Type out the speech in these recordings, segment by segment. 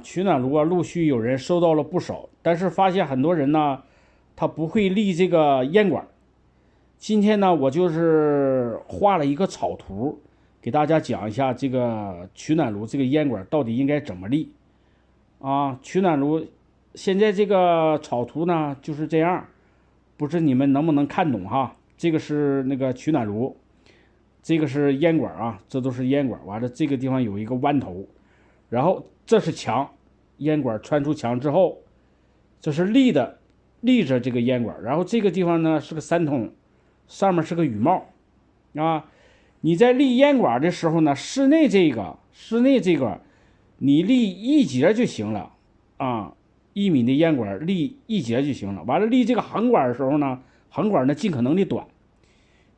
取暖炉陆续有人收到了不少，但是发现很多人呢，他不会立这个烟管。今天呢，我就是画了一个草图，给大家讲一下这个取暖炉这个烟管到底应该怎么立。取暖炉现在这个草图呢就是这样，不知你们能不能看懂哈？这个是那个取暖炉，这个是烟管这都是烟管。完了，这个地方有一个弯头，然后这是墙，烟管穿出墙之后，这是立着这个烟管，然后这个地方呢是个三筒，上面是个羽帽你在立烟管的时候呢，室内这个你立一节就行了1米的烟管立一节就行了。完了，立这个横管的时候呢，横管呢尽可能的短。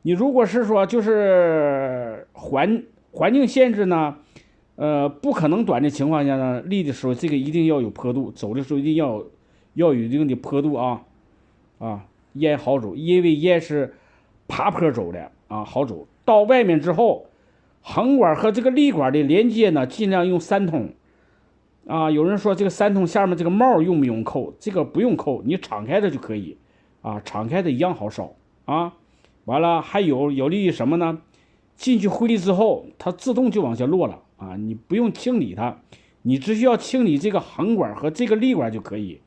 你如果是说就是环境限制呢，不可能短的情况下呢，立的时候这个一定要有坡度，走的时候一定要有一定的坡度烟好走，因为烟是爬坡走的好走。到外面之后，横管和这个立管的连接呢，尽量用三筒有人说这个三筒下面这个帽用不用扣？这个不用扣，你敞开的就可以敞开的一样好烧完了，还有利于什么呢？进去灰之后，它自动就往下落了你不用清理它，你只需要清理这个横管和这个立管就可以。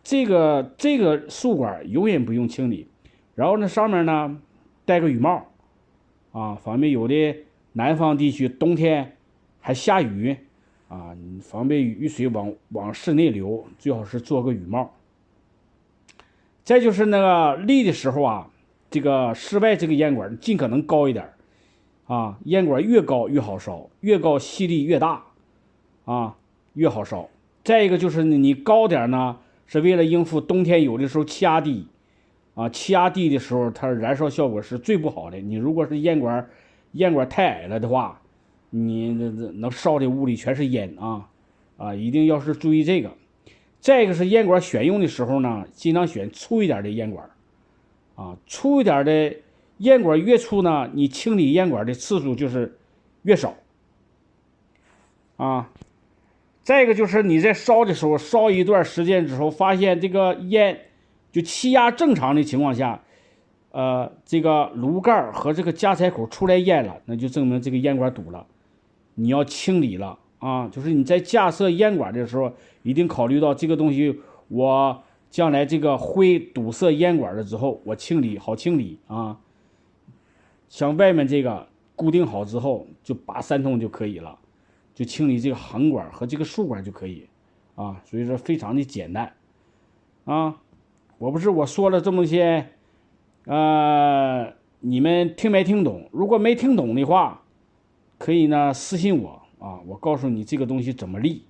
这个竖管永远不用清理。然后呢，上面呢戴个雨帽方便有的南方地区冬天还下雨防备雨水往室内流，最好是做个雨帽。再就是那个立的时候这个室外这个烟管尽可能高一点烟管越高越好烧，越高吸力越大越好烧。再一个就是你高点呢，是为了应付冬天有的时候气压低气压低的时候，它燃烧效果是最不好的。你如果是烟管太矮了的话，你能烧的屋里全是烟一定要是注意这个。再一个是烟管选用的时候呢，尽量选粗一点的烟管粗一点的烟管越粗呢，你清理烟管的次数就是越少再一个就是你在烧的时候，烧一段时间之后，发现这个烟就气压正常的情况下，这个炉盖和这个加柴口出来烟了，那就证明这个烟管堵了，你要清理了就是你在架设烟管的时候，一定考虑到这个东西，我将来这个灰堵塞烟管了之后，我好清理像外面这个固定好之后，就拔三筒就可以了，就清理这个横管和这个竖管就可以所以说非常的简单我说了这么些你们听没听懂？如果没听懂的话，可以呢私信我我告诉你这个东西怎么立。